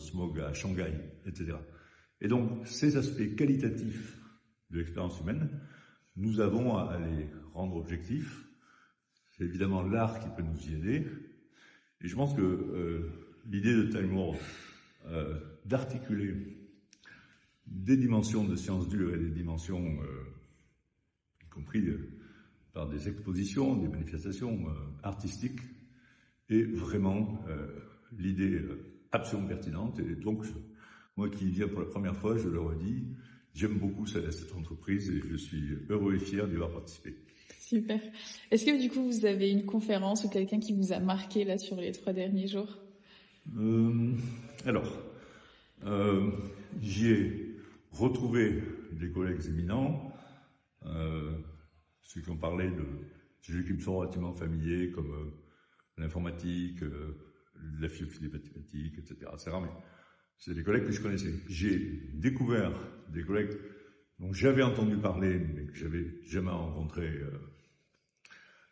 smog à Shanghai, etc. Et donc, ces aspects qualitatifs de l'expérience humaine, nous avons à les rendre objectifs. C'est évidemment l'art qui peut nous y aider. Et je pense que l'idée de Time World, d'articuler des dimensions de sciences dures et des dimensions, y compris par des expositions, des manifestations artistiques, est vraiment l'idée absolument pertinente. Et donc, moi qui y viens pour la première fois, je le redis, j'aime beaucoup cette entreprise et je suis heureux et fier d'y avoir participé. Super. Est-ce que du coup, vous avez une conférence ou quelqu'un qui vous a marqué là sur les 3 derniers jours? J'y ai retrouvé des collègues éminents, ceux qui ont parlé de sujets qui me sont relativement familiers, comme l'informatique, la philosophie des mathématiques, etc. Mais c'est des collègues que je connaissais. J'ai découvert des collègues dont j'avais entendu parler, mais que j'avais jamais rencontré,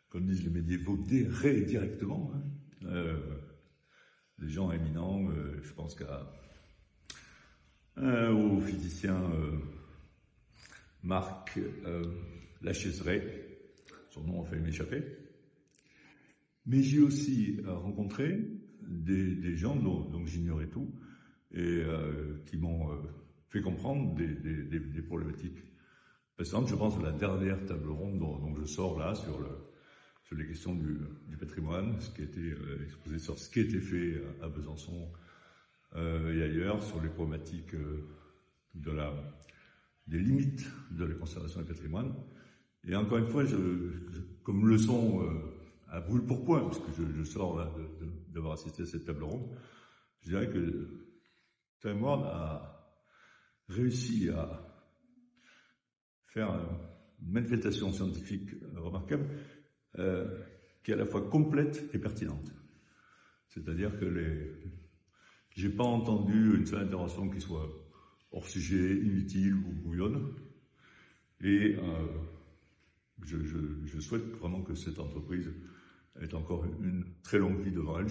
comme disent les médiévaux, directement. Des gens éminents, je pense au physicien Marc Lachaiseray, son nom a failli m'échapper. Mais j'ai aussi rencontré des gens dont j'ignorais tout et qui m'ont fait comprendre des problématiques. Par exemple, je pense à la dernière table ronde dont je sors là sur les questions du patrimoine, ce qui a été exposé sur ce qui a été fait à Besançon et ailleurs, sur les problématiques des limites de la conservation du patrimoine. Et encore une fois, comme leçon à brûle pour point, parce que je sors là d'avoir assisté à cette table ronde, je dirais que Time World a réussi à faire une manifestation scientifique remarquable, qui est à la fois complète et pertinente. C'est-à-dire que j'ai pas entendu une seule intervention qui soit hors sujet, inutile ou brouillonne. Et je souhaite vraiment que cette entreprise ait encore une très longue vie devant elle.